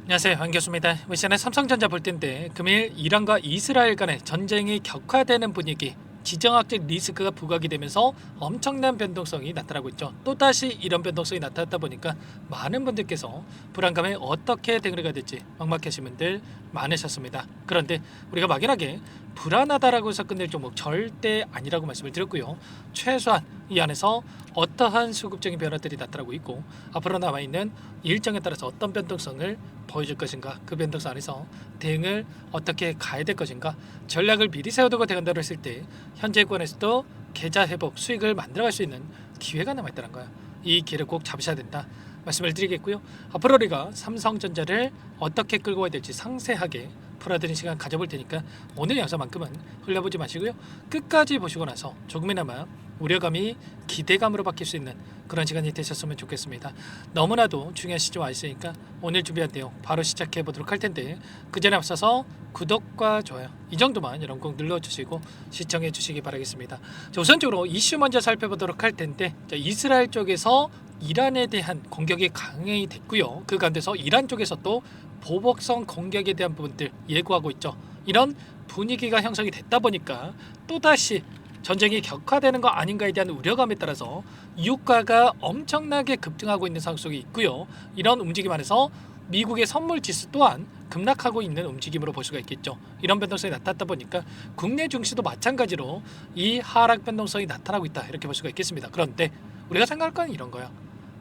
안녕하세요, 안교수입니다. 이번 시간에 삼성전자 볼 텐데 금일 이란과 이스라엘 간의 전쟁이 격화되는 분위기, 지정학적 리스크가 부각이 되면서 엄청난 변동성이 나타나고 있죠. 또다시 이런 변동성이 나타났다 보니까 많은 분들께서 불안감에 어떻게 대응을 해야 될지 막막하신 분들 많으셨습니다. 그런데 우리가 막연하게 불안하다라고 해서 끝낼 종목 절대 아니라고 말씀을 드렸고요. 최소한 이 안에서 어떠한 수급적인 변화들이 나타나고 있고 앞으로 남아있는 일정에 따라서 어떤 변동성을 보여줄 것인가, 그 변동성 안에서 대응을 어떻게 가야 될 것인가, 전략을 미리 세워두고 대응한다고 했을 때 현재권에서도 계좌 회복 수익을 만들어갈 수 있는 기회가 남아있다는 거예요. 이 기회를 꼭 잡으셔야 된다 말씀을 드리겠고요. 앞으로 우리가 삼성전자를 어떻게 끌고 가야 될지 상세하게 풀어드리는 시간 가져볼 테니까 오늘 영상만큼은 흘려보지 마시고요. 끝까지 보시고 나서 조금이나마 우려감이 기대감으로 바뀔 수 있는 그런 시간이 되셨으면 좋겠습니다. 너무나도 중요한 시점 와 있으니까 오늘 준비한 내용 바로 시작해 보도록 할 텐데 그 전에 앞서서 구독과 좋아요 이 정도만 여러분 꼭 눌러주시고 시청해 주시기 바라겠습니다. 자, 우선적으로 이슈 먼저 살펴보도록 할 텐데 이스라엘 쪽에서 이란에 대한 공격이 강행이 됐고요. 그 가운데서 이란 쪽에서 또 보복성 공격에 대한 부분들 예고하고 있죠. 이런 분위기가 형성이 됐다 보니까 또다시 전쟁이 격화되는 거 아닌가에 대한 우려감에 따라서 유가가 엄청나게 급등하고 있는 상황 속에 있고요. 이런 움직임 안에서 미국의 선물 지수 또한 급락하고 있는 움직임으로 볼 수가 있겠죠. 이런 변동성이 나타났다 보니까 국내 증시도 마찬가지로 이 하락 변동성이 나타나고 있다 이렇게 볼 수가 있겠습니다. 그런데 우리가 생각할 건 이런 거예요.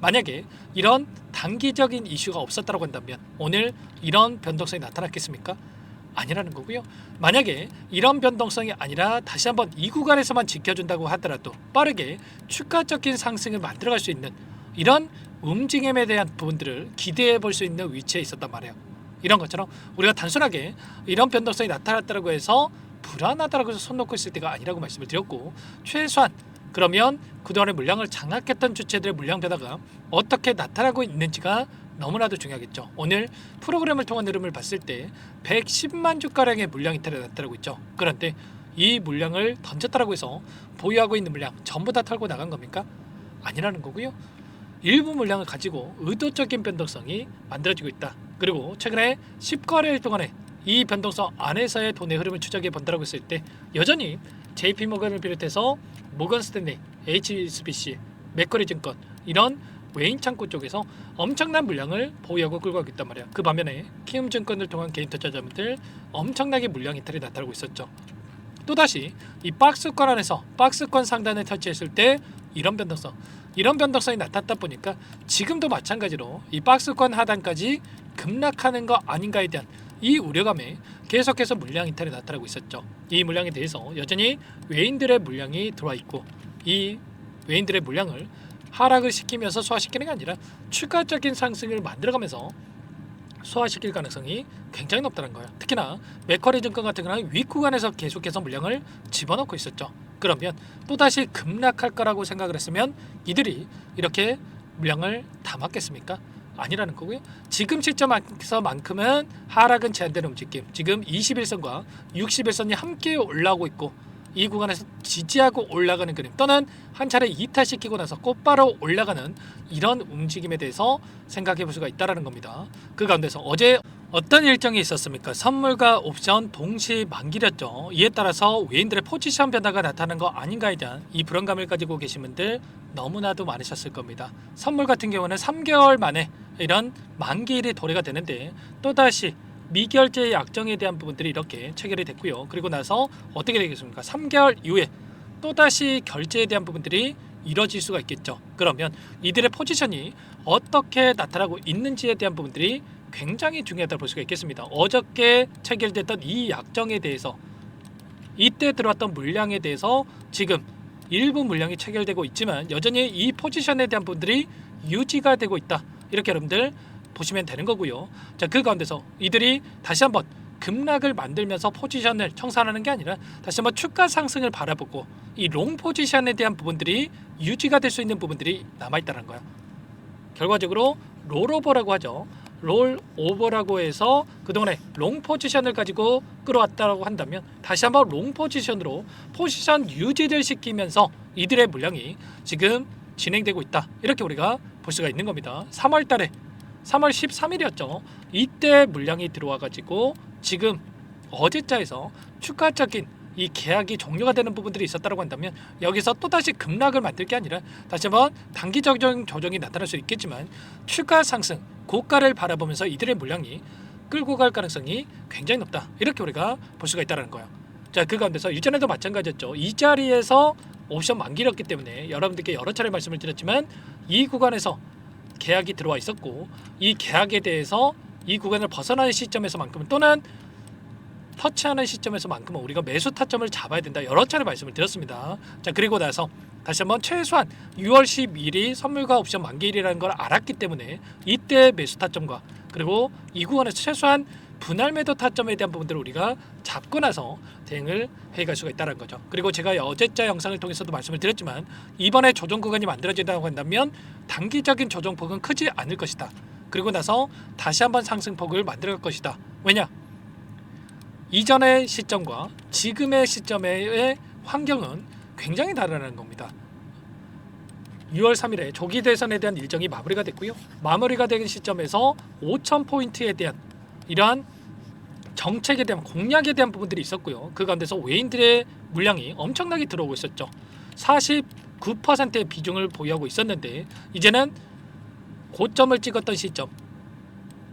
만약에 이런 단기적인 이슈가 없었다고 한다면 오늘 이런 변동성이 나타났겠습니까? 아니라는 거고요. 만약에 이런 변동성이 아니라 다시 한번 이 구간에서만 지켜준다고 하더라도 빠르게 추가적인 상승을 만들어갈 수 있는 이런 움직임에 대한 부분들을 기대해 볼 수 있는 위치에 있었단 말이에요. 이런 것처럼 우리가 단순하게 이런 변동성이 나타났다고 해서 불안하다고 해서 손 놓고 있을 때가 아니라고 말씀을 드렸고, 최소한 그러면 그동안의 물량을 장악했던 주체들의 물량 변화가 어떻게 나타나고 있는지가 너무나도 중요하겠죠. 오늘 프로그램을 통한 흐름을 봤을 때 110만 주가량의 물량 이탈이 나타나고 있죠. 그런데 이 물량을 던졌다고 해서 보유하고 있는 물량 전부 다 털고 나간 겁니까? 아니라는 거고요. 일부 물량을 가지고 의도적인 변동성이 만들어지고 있다. 그리고 최근에 10거래일 동안에 이 변동성 안에서의 돈의 흐름을 추적해 본다고 했을 때 여전히 JP모건을 비롯해서 모건스탠리, HSBC, 맥쿼리증권 이런 외인 창구 쪽에서 엄청난 물량을 보유하고 끌고 가고 있단 말이야. 그 반면에 키움증권을 통한 개인 투자자분들 엄청나게 물량 이탈이 나타나고 있었죠. 또다시 이 박스권 안에서 박스권 상단을 터치했을 때 이런 변동성이 나타났다 보니까 지금도 마찬가지로 이 박스권 하단까지 급락하는 거 아닌가에 대한 이 우려감에 계속해서 물량 이탈이 나타나고 있었죠. 이 물량에 대해서 여전히 외인들의 물량이 들어와 있고 이 외인들의 물량을 하락을 시키면서 소화시키는 게 아니라 추가적인 상승을 만들어가면서 소화시킬 가능성이 굉장히 높다는 거예요. 특히나 맥쿼리 증권 같은 경우는 윗구간에서 계속해서 물량을 집어넣고 있었죠. 그러면 또다시 급락할 거라고 생각을 했으면 이들이 이렇게 물량을 담았겠습니까? 아니라는 거고요. 지금 시점에서만큼은 하락은 제한되는 움직임. 지금 21선과 61선이 함께 올라오고 있고 이 구간에서 지지하고 올라가는 그림 또는 한 차례 이탈시키고 나서 곧바로 올라가는 이런 움직임에 대해서 생각해 볼 수가 있다는 겁니다. 그 가운데서 어제 어떤 일정이 있었습니까? 선물과 옵션 동시 만기렸죠. 이에 따라서 외인들의 포지션 변화가 나타나는 거 아닌가에 대한 이 불안감을 가지고 계신 분들 너무나도 많으셨을 겁니다. 선물 같은 경우는 3개월 만에 이런 만기일이 도래가 되는데 또다시 미결제 약정에 대한 부분들이 이렇게 체결이 됐고요. 그리고 나서 어떻게 되겠습니까? 3개월 이후에 또다시 결제에 대한 부분들이 이뤄질 수가 있겠죠. 그러면 이들의 포지션이 어떻게 나타나고 있는지에 대한 부분들이 굉장히 중요하다고 볼 수가 있겠습니다. 어저께 체결됐던 이 약정에 대해서 이때 들어왔던 물량에 대해서 지금 일부 물량이 체결되고 있지만 여전히 이 포지션에 대한 부분들이 유지가 되고 있다. 이렇게 여러분들 보시면 되는 거고요. 자, 그 가운데서 이들이 다시 한번 급락을 만들면서 포지션을 청산하는 게 아니라 다시 한번 추가 상승을 바라보고 이 롱 포지션에 대한 부분들이 유지가 될 수 있는 부분들이 남아있다는 거예요. 결과적으로 롤오버라고 하죠. 롤오버라고 해서 그동안에 롱 포지션을 가지고 끌어왔다고 한다면 다시 한번 롱 포지션으로 포지션 유지를 시키면서 이들의 물량이 지금 진행되고 있다. 이렇게 우리가 볼 수가 있는 겁니다. 3월 달에 3월 13일이었죠. 이때 물량이 들어와가지고 지금 어제자에서 추가적인 이 계약이 종료가 되는 부분들이 있었다고 한다면 여기서 또다시 급락을 만들 게 아니라 다시 한번 단기적인 조정이 나타날 수 있겠지만 추가 상승, 고가를 바라보면서 이들의 물량이 끌고 갈 가능성이 굉장히 높다. 이렇게 우리가 볼 수가 있다는 거예요. 자, 그 가운데서 이전에도 마찬가지였죠. 이 자리에서 옵션 만기였기 때문에 여러분들께 여러 차례 말씀을 드렸지만 이 구간에서 계약이 들어와 있었고 이 계약에 대해서 이 구간을 벗어나는 시점에서만큼은 또는 터치하는 시점에서만큼은 우리가 매수 타점을 잡아야 된다. 여러 차례 말씀을 드렸습니다. 자, 그리고 나서 다시 한번 최소한 6월 12일이 선물과 옵션 만기일이라는 걸 알았기 때문에 이때 매수 타점과 그리고 이 구간에서 최소한 분할 매도 타점에 대한 부분들을 우리가 잡고 나서 대응을 해갈 수가 있다는 거죠. 그리고 제가 어제자 영상을 통해서도 말씀을 드렸지만 이번에 조정 구간이 만들어진다고 한다면 단기적인 조정폭은 크지 않을 것이다. 그리고 나서 다시 한번 상승폭을 만들어갈 것이다. 왜냐? 이전의 시점과 지금의 시점의 환경은 굉장히 다르다는 겁니다. 6월 3일에 조기 대선에 대한 일정이 마무리가 됐고요. 마무리가 된 시점에서 5,000포인트에 대한 이러한 정책에 대한 공약에 대한 부분들이 있었고요. 그 가운데서 외인들의 물량이 엄청나게 들어오고 있었죠. 49%의 비중을 보유하고 있었는데 이제는 고점을 찍었던 시점,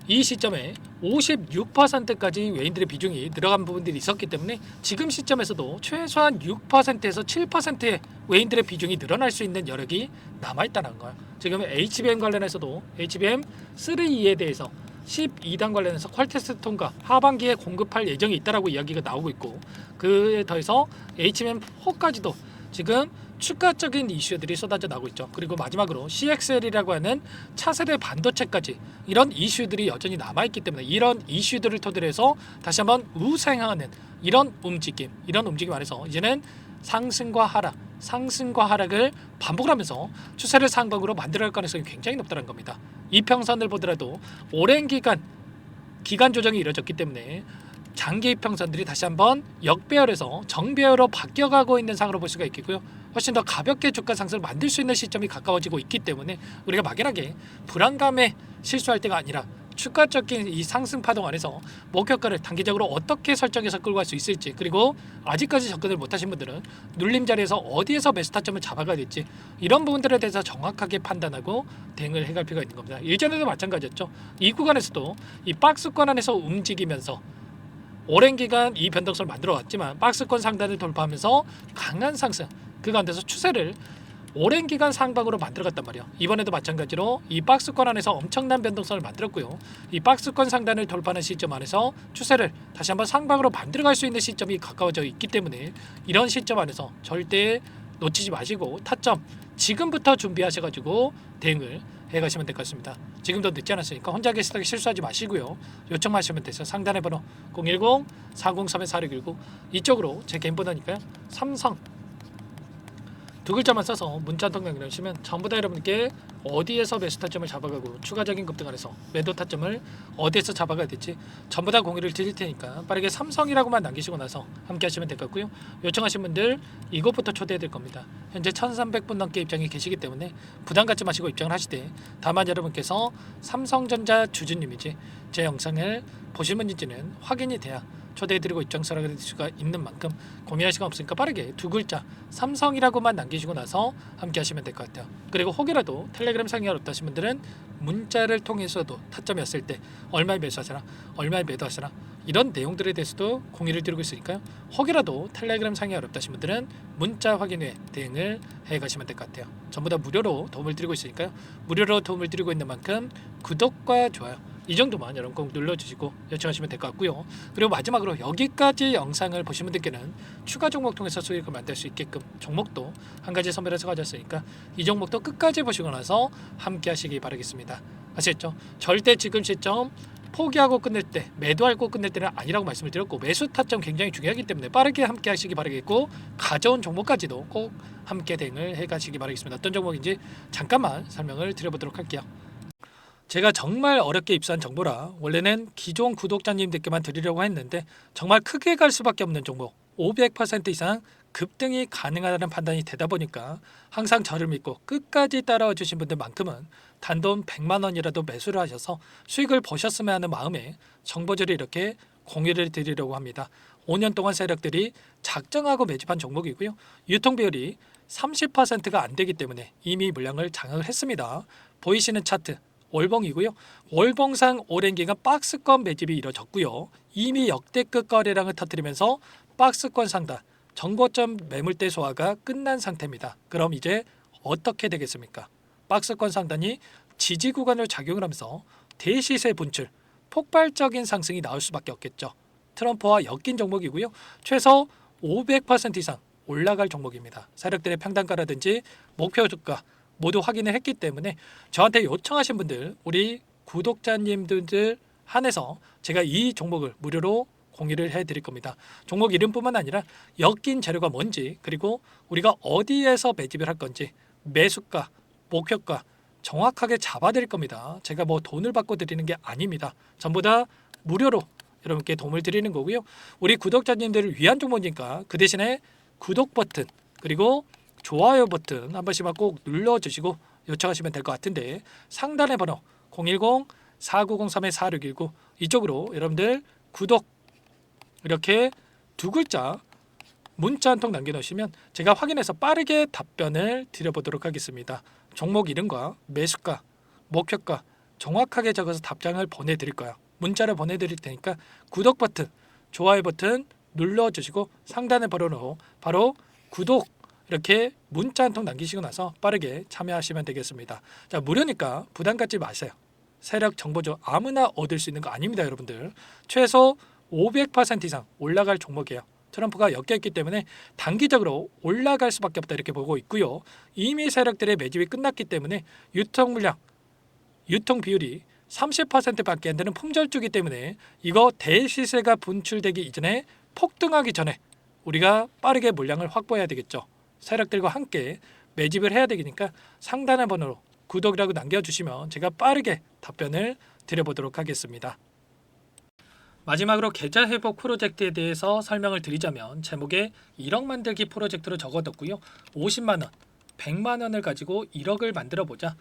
이 시점에 56%까지 외인들의 비중이 늘어간 부분들이 있었기 때문에 지금 시점에서도 최소한 6%에서 7%의 외인들의 비중이 늘어날 수 있는 여력이 남아있다는 거예요. 지금 HBM 관련해서도 HBM3E에 대해서 12단 관련해서 퀄테스트 통과 하반기에 공급할 예정이 있다라고 이야기가 나오고 있고 그에 더해서 HBM4까지도 지금 추가적인 이슈들이 쏟아져 나오고 있죠. 그리고 마지막으로 CXL이라고 하는 차세대 반도체까지 이런 이슈들이 여전히 남아있기 때문에 이런 이슈들을 토대로 해서 다시 한번 우상향하는 이런 움직임 안에서 이제는 상승과 하락을 반복을 하면서 추세를 상방으로 만들어갈 가능성이 굉장히 높다는 겁니다. 이평선을 보더라도 오랜 기간 조정이 이루어졌기 때문에 장기 이평선들이 다시 한번 역배열에서 정배열로 바뀌어가고 있는 상으로 볼 수가 있겠고요. 훨씬 더 가볍게 주가 상승을 만들 수 있는 시점이 가까워지고 있기 때문에 우리가 막연하게 불안감에 실수할 때가 아니라 추가적인 이 상승 파동 안에서 목표가를 단기적으로 어떻게 설정해서 끌고 갈 수 있을지 그리고 아직까지 접근을 못하신 분들은 눌림 자리에서 어디에서 매수 타점을 잡아가야 될지 이런 부분들에 대해서 정확하게 판단하고 대응을 해갈 필요가 있는 겁니다. 예전에도 마찬가지였죠. 이 구간에서도 이 박스권 안에서 움직이면서 오랜 기간 이 변동성을 만들어 왔지만 박스권 상단을 돌파하면서 강한 상승 그 가운데서 추세를 오랜 기간 상방으로 만들어갔단 말이에요. 이번에도 마찬가지로 이 박스권 안에서 엄청난 변동성을 만들었고요. 이 박스권 상단을 돌파하는 시점 안에서 추세를 다시 한번 상방으로 만들어갈 수 있는 시점이 가까워져 있기 때문에 이런 시점 안에서 절대 놓치지 마시고 타점 지금부터 준비하셔가지고 대응을 해가시면 될 것 같습니다. 지금도 늦지 않았으니까 혼자 계시다가 실수하지 마시고요. 요청하시면 되죠. 상단의 번호 010-4031-4619 이쪽으로 제 개인 번호니까요. 삼성 두 글자만 써서 문자 통장 넣으시면 전부 다 여러분께 어디에서 매수 타점을 잡아가고 추가적인 급등 안에서 매도 타점을 어디에서 잡아가야 될지 전부 다 공유를 드릴 테니까 빠르게 삼성이라고만 남기시고 나서 함께 하시면 될 것 같고요. 요청하신 분들 이것부터 초대해 드릴 겁니다. 현재 1300분 넘게 입장이 계시기 때문에 부담 갖지 마시고 입장을 하시되 다만 여러분께서 삼성전자 주주님이지 제 영상을 보신 분인지는 확인이 돼야 초대해드리고 입장 수락을 드릴 수가 있는 만큼 고민할 시간 없으니까 빠르게 두 글자 삼성이라고만 남기시고 나서 함께 하시면 될 것 같아요. 그리고 혹이라도 텔레그램 상의가 어렵다신 분들은 문자를 통해서도 타점이었을 때 얼마에 매수하시나 얼마에 매도하시나 이런 내용들에 대해서도 공유를 드리고 있으니까요. 혹이라도 텔레그램 상의가 어렵다신 분들은 문자 확인 후에 대응을 해가시면 될 것 같아요. 전부 다 무료로 도움을 드리고 있으니까요. 무료로 도움을 드리고 있는 만큼 구독과 좋아요 이 정도만 여러분 꼭 눌러주시고 요청하시면 될 것 같고요. 그리고 마지막으로 여기까지 영상을 보신 분들께는 추가 종목 통해서 수익을 만들 수 있게끔 종목도 한 가지 선별해서 가졌으니까 이 종목도 끝까지 보시고 나서 함께 하시기 바라겠습니다. 아시겠죠? 절대 지금 시점 포기하고 끝낼 때 매도하고 끝낼 때는 아니라고 말씀을 드렸고 매수 타점 굉장히 중요하기 때문에 빠르게 함께 하시기 바라겠고 가져온 종목까지도 꼭 함께 대응을 해가시기 바라겠습니다. 어떤 종목인지 잠깐만 설명을 드려보도록 할게요. 제가 정말 어렵게 입수한 정보라 원래는 기존 구독자님들께만 드리려고 했는데 정말 크게 갈 수밖에 없는 종목 500% 이상 급등이 가능하다는 판단이 되다 보니까 항상 저를 믿고 끝까지 따라와 주신 분들만큼은 단돈 100만 원이라도 매수를 하셔서 수익을 보셨으면 하는 마음에 정보들을 이렇게 공유를 드리려고 합니다. 5년 동안 세력들이 작정하고 매집한 종목이고요. 유통 비율이 30%가 안 되기 때문에 이미 물량을 장악을 했습니다. 보이시는 차트 월봉이고요. 월봉상 오랜 기간 박스권 매집이 이뤄졌고요. 이미 역대급 거래량을 터뜨리면서 박스권 상단 정고점 매물대 소화가 끝난 상태입니다. 그럼 이제 어떻게 되겠습니까? 박스권 상단이 지지 구간으로 작용을 하면서 대시세 분출, 폭발적인 상승이 나올 수밖에 없겠죠. 트럼프와 엮인 종목이고요. 최소 500% 이상 올라갈 종목입니다. 세력들의 평단가라든지 목표 주가 모두 확인을 했기 때문에 저한테 요청하신 분들, 우리 구독자님들 한해서 제가 이 종목을 무료로 공유를 해드릴 겁니다. 종목 이름뿐만 아니라 엮인 재료가 뭔지, 그리고 우리가 어디에서 매집을 할 건지, 매수가, 목표가 정확하게 잡아드릴 겁니다. 제가 뭐 돈을 받고 드리는 게 아닙니다. 전부 다 무료로 여러분께 도움을 드리는 거고요. 우리 구독자님들을 위한 종목이니까 그 대신에 구독 버튼 그리고 좋아요 버튼 한 번씩만 꼭 눌러주시고 요청하시면 될 것 같은데, 상단의 번호 010-4903-4619 이쪽으로 여러분들 구독 이렇게 두 글자 문자 한 통 남겨놓으시면 제가 확인해서 빠르게 답변을 드려보도록 하겠습니다. 종목 이름과 매수가, 목표가 정확하게 적어서 답장을 보내드릴 거예요. 문자를 보내드릴 테니까 구독 버튼, 좋아요 버튼 눌러주시고 상단의 번호로 바로 구독 이렇게 문자 한 통 남기시고 나서 빠르게 참여하시면 되겠습니다. 자, 무료니까 부담 갖지 마세요. 세력 정보죠. 아무나 얻을 수 있는 거 아닙니다, 여러분들. 최소 500% 이상 올라갈 종목이에요. 트럼프가 엮여있기 때문에 단기적으로 올라갈 수밖에 없다 이렇게 보고 있고요. 이미 세력들의 매집이 끝났기 때문에 유통 물량, 유통 비율이 30%밖에 안 되는 품절주기 때문에 이거 대시세가 분출되기 이전에 폭등하기 전에 우리가 빠르게 물량을 확보해야 되겠죠. 세력들과 함께 매집을 해야 되니까 상단의 번호로 구독이라고 남겨주시면 제가 빠르게 답변을 드려보도록 하겠습니다. 마지막으로 계좌 회복 프로젝트에 대해서 설명을 드리자면 제목에 1억 만들기 프로젝트로 적어뒀고요. 50만 원, 100만 원을 가지고 1억을 만들어 보자.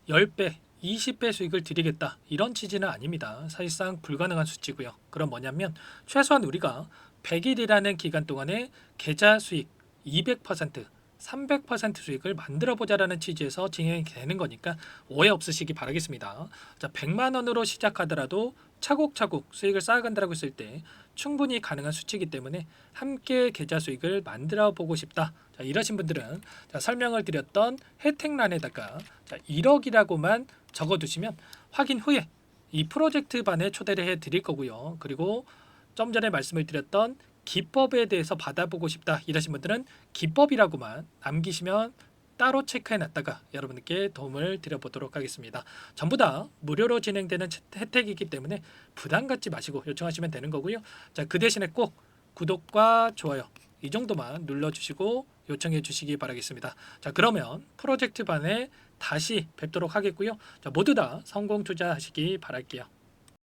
10배, 20배 수익을 드리겠다. 이런 취지는 아닙니다. 사실상 불가능한 수치고요. 그럼 뭐냐면 최소한 우리가 100일이라는 기간 동안에 계좌 수익 200%, 300% 수익을 만들어 보자라는 취지에서 진행이 되는 거니까 오해 없으시기 바라겠습니다. 자, 100만 원으로 시작하더라도 차곡차곡 수익을 쌓아간다고 했을 때 충분히 가능한 수치이기 때문에 함께 계좌 수익을 만들어 보고 싶다. 자, 이러신 분들은 자, 설명을 드렸던 혜택란에다가 자, 1억이라고만 적어두시면 확인 후에 이 프로젝트 반에 초대를 해드릴 거고요. 그리고 좀 전에 말씀을 드렸던 기법에 대해서 받아보고 싶다 이러신 분들은 기법이라고만 남기시면 따로 체크해놨다가 여러분께 도움을 드려보도록 하겠습니다. 전부 다 무료로 진행되는 혜택이기 때문에 부담 갖지 마시고 요청하시면 되는 거고요. 자, 그 대신에 꼭 구독과 좋아요 이 정도만 눌러주시고 요청해 주시기 바라겠습니다. 자, 그러면 프로젝트 반에 다시 뵙도록 하겠고요. 자, 모두 다 성공 투자하시기 바랄게요.